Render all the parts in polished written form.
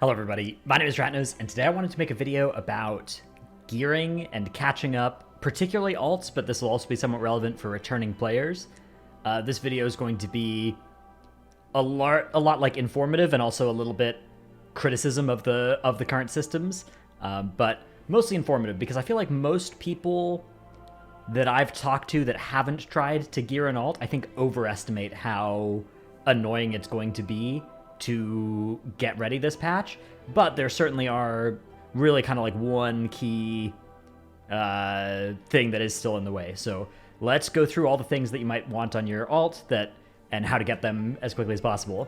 Hello everybody, my name is Ratnos, and today I wanted to make a video about gearing and catching up, particularly alts, but this will also be somewhat relevant for returning players. This video is going to be a lot like informative and also a little bit criticism of the current systems, but mostly informative because I feel like most people that I've talked to that haven't tried to gear an alt, I think overestimate how annoying it's going to be to get ready this patch, but there certainly are really kind of like one key thing that is still in the way. So let's go through all the things that you might want on your alt and how to get them as quickly as possible.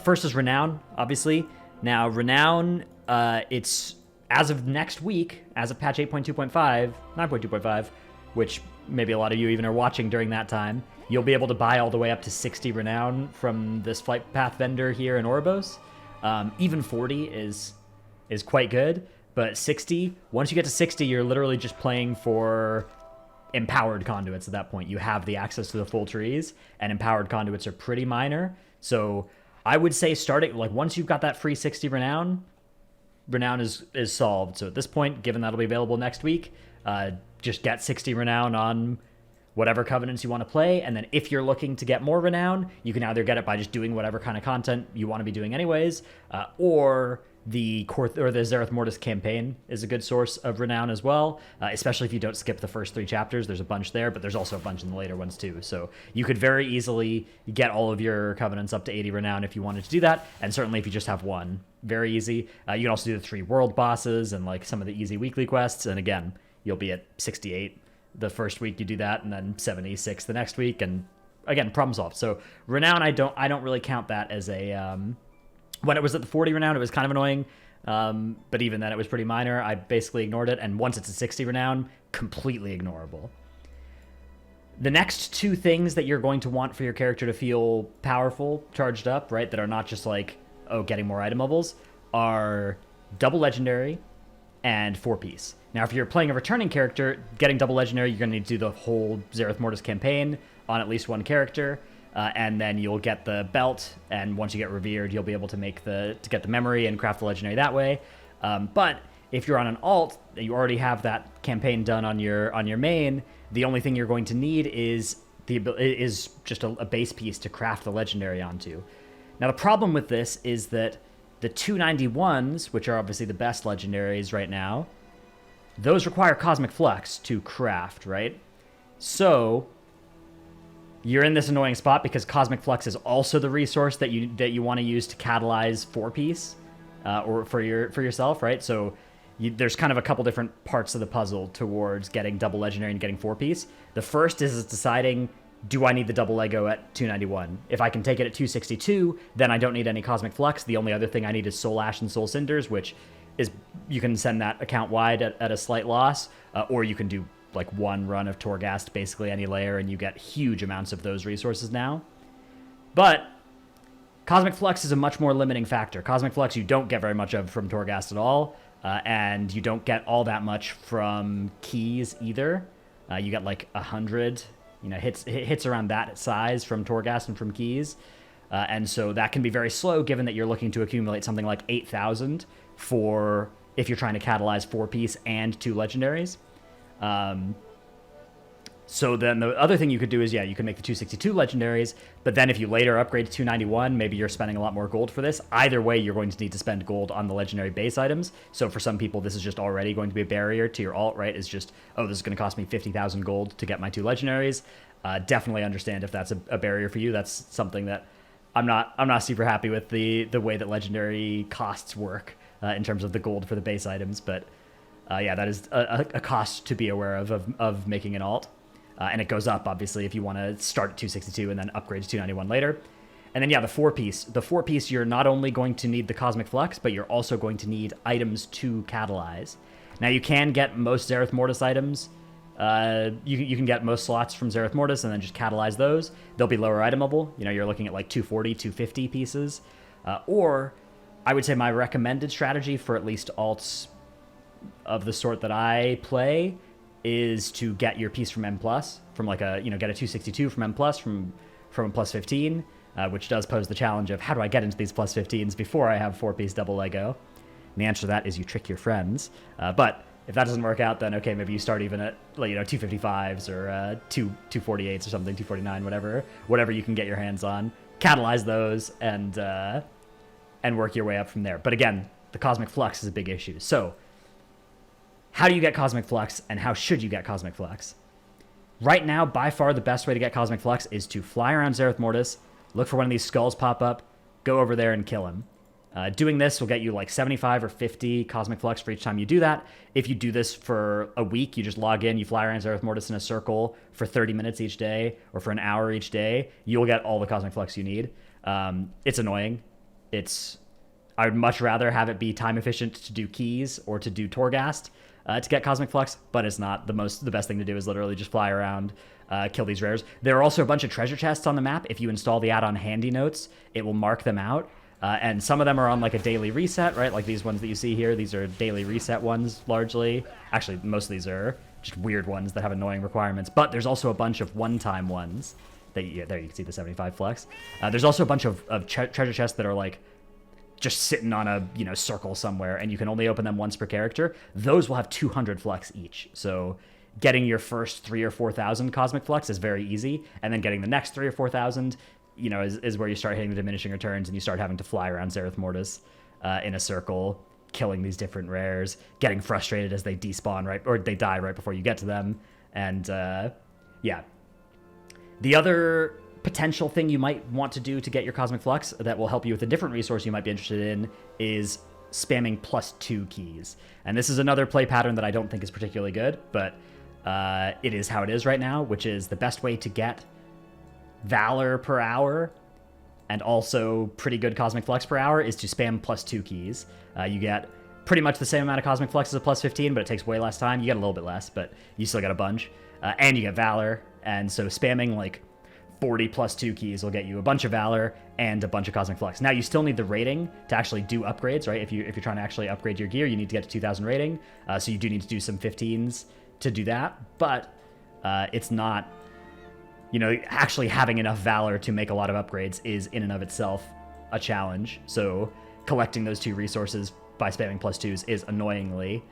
First is Renown, obviously. Now Renown, it's as of next week, as of patch 8.2.5, 9.2.5, which maybe a lot of you even are watching during that time, you'll be able to buy all the way up to 60 Renown from this flight path vendor here in Oribos. Even 40 is quite good, but 60, once you get to 60, you're literally just playing for empowered conduits at that point. You have the access to the full trees, and empowered conduits are pretty minor. So I would say starting, like once you've got that free 60 Renown is solved. So at this point, given that'll be available next week, just get 60 Renown on whatever covenants you want to play, and then if you're looking to get more Renown, you can either get it by just doing whatever kind of content you want to be doing anyways, or the Zereth Mortis campaign is a good source of Renown as well, especially if you don't skip the first 3 chapters. There's a bunch there, but there's also a bunch in the later ones too. So you could very easily get all of your covenants up to 80 Renown if you wanted to do that, and certainly if you just have one, very easy. You can also do the 3 world bosses and like some of the easy weekly quests, and again, you'll be at 68 the first week you do that, and then 76 the next week, and again, problem solved. So Renown, I don't really count that as a when it was at the 40 Renown, it was kind of annoying, but even then it was pretty minor. I basically ignored it, and once it's a 60 Renown, completely ignorable. The next 2 things that you're going to want for your character to feel powerful, charged up, right, that are not just like, oh, getting more item levels, are double legendary and 4-piece. Now, if you're playing a returning character, getting double legendary, you're going to need to do the whole Zereth Mortis campaign on at least one character, and then you'll get the belt, and once you get revered, you'll be able to get the memory and craft the legendary that way. But if you're on an alt, you already have that campaign done on your main, the only thing you're going to need is just a base piece to craft the legendary onto. Now, the problem with this is that the 291s, which are obviously the best legendaries right now, those require Cosmic Flux to craft, right? So you're in this annoying spot because Cosmic Flux is also the resource that you want to use to catalyze 4-piece or for yourself, right? So there's kind of a couple different parts of the puzzle towards getting double legendary and getting 4-piece. The first is deciding, do I need the Double Leggo at 291? If I can take it at 262, then I don't need any Cosmic Flux. The only other thing I need is Soul Ash and Soul Cinders, which is, you can send that account wide at a slight loss, or you can do like one run of Torghast, basically any layer, and you get huge amounts of those resources now. But Cosmic Flux is a much more limiting factor. Cosmic Flux you don't get very much of from Torghast at all, and you don't get all that much from keys either. You get like 100, hits around that size from Torghast and from keys. And so that can be very slow given that you're looking to accumulate something like 8,000 for if you're trying to catalyze 4-piece and 2 legendaries. So then the other thing you could do is, you can make the 262 legendaries, but then if you later upgrade to 291, maybe you're spending a lot more gold for this. Either way, you're going to need to spend gold on the legendary base items. So for some people, this is just already going to be a barrier to your alt, right? It's just, oh, this is going to cost me 50,000 gold to get my 2 legendaries. Definitely understand if that's a barrier for you. That's something that I'm not super happy with the way that legendary costs work in terms of the gold for the base items. But that is a cost to be aware of making an alt. And it goes up, obviously, if you want to start at 262 and then upgrade to 291 later. And then, the 4-piece. The 4-piece, you're not only going to need the Cosmic Flux, but you're also going to need items to catalyze. Now, you can get most Zereth Mortis items. You can get most slots from Zereth Mortis and then just catalyze those. They'll be lower item level. You're looking at like 240, 250 pieces. Or I would say my recommended strategy for at least alts of the sort that I play is to get your piece from M+, from like get a 262 from M+, from a +15, which does pose the challenge of how do I get into these plus 15s before I have 4-piece double Lego? And the answer to that is you trick your friends. But if that doesn't work out, then okay, maybe you start even at 255s or 248s or something, 249, whatever you can get your hands on. Catalyze those and work your way up from there. But again, the Cosmic Flux is a big issue. So how do you get Cosmic Flux, and how should you get Cosmic Flux? Right now, by far the best way to get Cosmic Flux is to fly around Zereth Mortis, look for one of these skulls pop up, go over there and kill him. Doing this will get you like 75 or 50 Cosmic Flux for each time you do that. If you do this for a week, you just log in, you fly around Zereth Mortis in a circle for 30 minutes each day, or for an hour each day, you'll get all the Cosmic Flux you need. It's annoying. I would much rather have it be time efficient to do keys or to do Torghast to get Cosmic Flux, but it's not. The best thing to do is literally just fly around, kill these rares. There are also a bunch of treasure chests on the map. If you install the add-on Handy Notes, it will mark them out. And some of them are on like a daily reset, right? Like these ones that you see here, these are daily reset ones largely. Actually, most of these are just weird ones that have annoying requirements. But there's also a bunch of one-time ones that there you can see the 75 Flux. There's also a bunch of treasure chests that are like just sitting on a circle somewhere, and you can only open them once per character. Those will have 200 Flux each. So getting your first 3,000 or 4,000 Cosmic Flux is very easy, and then getting the next 3,000 or 4,000, is where you start hitting the diminishing returns, and you start having to fly around Zereth Mortis in a circle, killing these different rares, getting frustrated as they despawn or they die right before you get to them, and yeah. The other potential thing you might want to do to get your Cosmic Flux that will help you with a different resource you might be interested in is spamming +2 keys. And this is another play pattern that I don't think is particularly good, but it is how it is right now, which is the best way to get Valor per hour and also pretty good Cosmic Flux per hour is to spam +2 keys. You get pretty much the same amount of Cosmic Flux as a +15, but it takes way less time. You get a little bit less, but you still get a bunch. And you get Valor, and so spamming like 40 +2 keys will get you a bunch of Valor and a bunch of Cosmic Flux. Now, you still need the rating to actually do upgrades, right? If you're trying to actually upgrade your gear, you need to get to 2,000 rating, so you do need to do some 15s to do that, but it's not, actually having enough Valor to make a lot of upgrades is in and of itself a challenge, so collecting those two resources by spamming +2s is annoyingly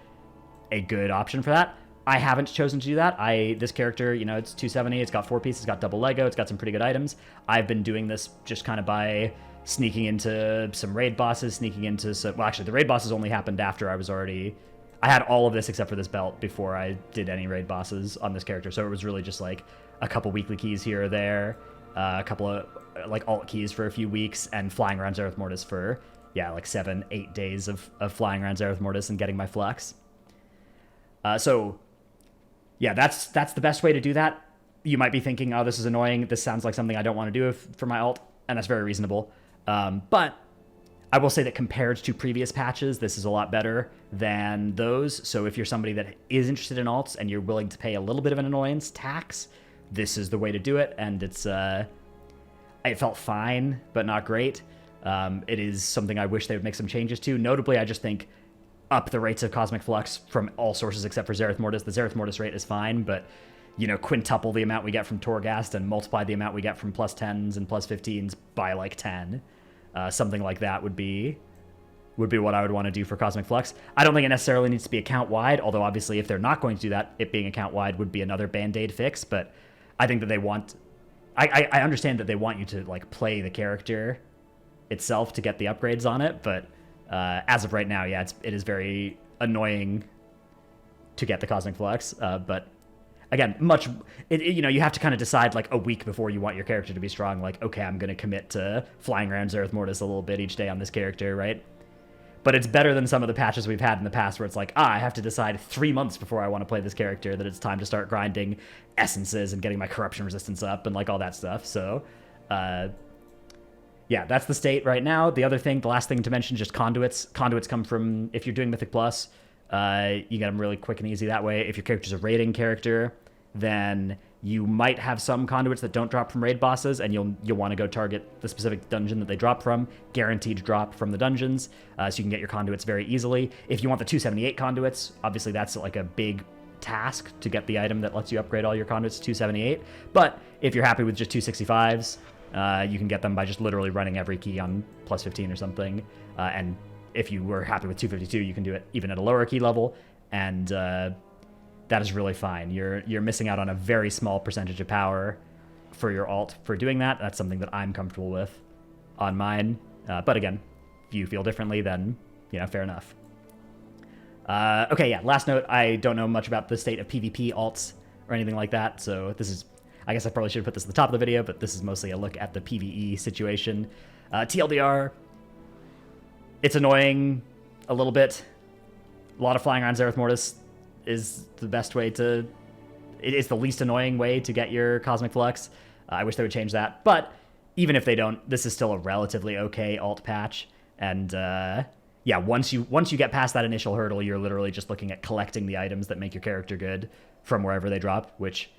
a good option for that. I haven't chosen to do that. This character, it's 270, it's got 4 pieces, it's got double Lego, it's got some pretty good items. I've been doing this just kind of by sneaking into some raid bosses, sneaking into some... Well, actually, the raid bosses only happened after I had all of this except for this belt before I did any raid bosses on this character, so it was really just like a couple weekly keys here or there, a couple of like alt keys for a few weeks, and flying around Zereth Mortis for, like 7-8 days of flying around Zereth Mortis and getting my Flux. So... yeah, that's the best way to do that. You might be thinking, oh, this is annoying. This sounds like something I don't want to do for my alt, and that's very reasonable. But I will say that compared to previous patches, this is a lot better than those. So if you're somebody that is interested in alts and you're willing to pay a little bit of an annoyance tax, this is the way to do it. And it felt fine, but not great. It is something I wish they would make some changes to. Notably, I just think up the rates of Cosmic Flux from all sources except for Zereth Mortis. The Zereth Mortis rate is fine, but, quintuple the amount we get from Torghast and multiply the amount we get from +10s and +15s by like 10. Something like that would be what I would want to do for Cosmic Flux. I don't think it necessarily needs to be account-wide, although obviously if they're not going to do that, it being account-wide would be another Band-Aid fix, but I think that they want... I understand that they want you to, like, play the character itself to get the upgrades on it, but... as of right now, it is very annoying to get the Cosmic Flux, but again, you have to kind of decide like a week before you want your character to be strong, like, okay, I'm going to commit to flying around Zereth Mortis a little bit each day on this character, right? But it's better than some of the patches we've had in the past where it's like, I have to decide 3 months before I want to play this character that it's time to start grinding essences and getting my corruption resistance up and like all that stuff, so... yeah, that's the state right now. The last thing to mention, just conduits. Conduits come from, if you're doing Mythic Plus, you get them really quick and easy that way. If your character's a raiding character, then you might have some conduits that don't drop from raid bosses, and you'll want to go target the specific dungeon that they drop from, guaranteed drop from the dungeons, so you can get your conduits very easily. If you want the 278 conduits, obviously that's like a big task to get the item that lets you upgrade all your conduits to 278, but if you're happy with just 265s, You can get them by just literally running every key on plus 15 or something. And if you were happy with 252, you can do it even at a lower key level. And that is really fine. You're missing out on a very small percentage of power for your alt for doing that. That's something that I'm comfortable with on mine. But again, if you feel differently, then, fair enough. Okay, yeah, last note. I don't know much about the state of PvP alts or anything like that, so this is... I guess I probably should have put this at the top of the video, but this is mostly a look at the PvE situation. TLDR, it's annoying a little bit. A lot of flying around Zereth Mortis is the best way to... It is the least annoying way to get your Cosmic Flux. I wish they would change that, but even if they don't, this is still a relatively okay alt patch. And yeah, once you get past that initial hurdle, you're literally just looking at collecting the items that make your character good from wherever they drop, which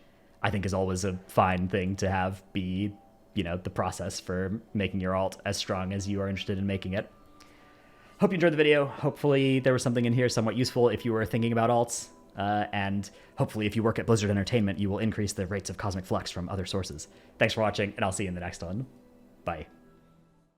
I think is always a fine thing to have be, the process for making your alt as strong as you are interested in making it. Hope you enjoyed the video. Hopefully there was something in here somewhat useful if you were thinking about alts. And hopefully if you work at Blizzard Entertainment, you will increase the rates of Cosmic Flux from other sources. Thanks for watching, and I'll see you in the next one. Bye.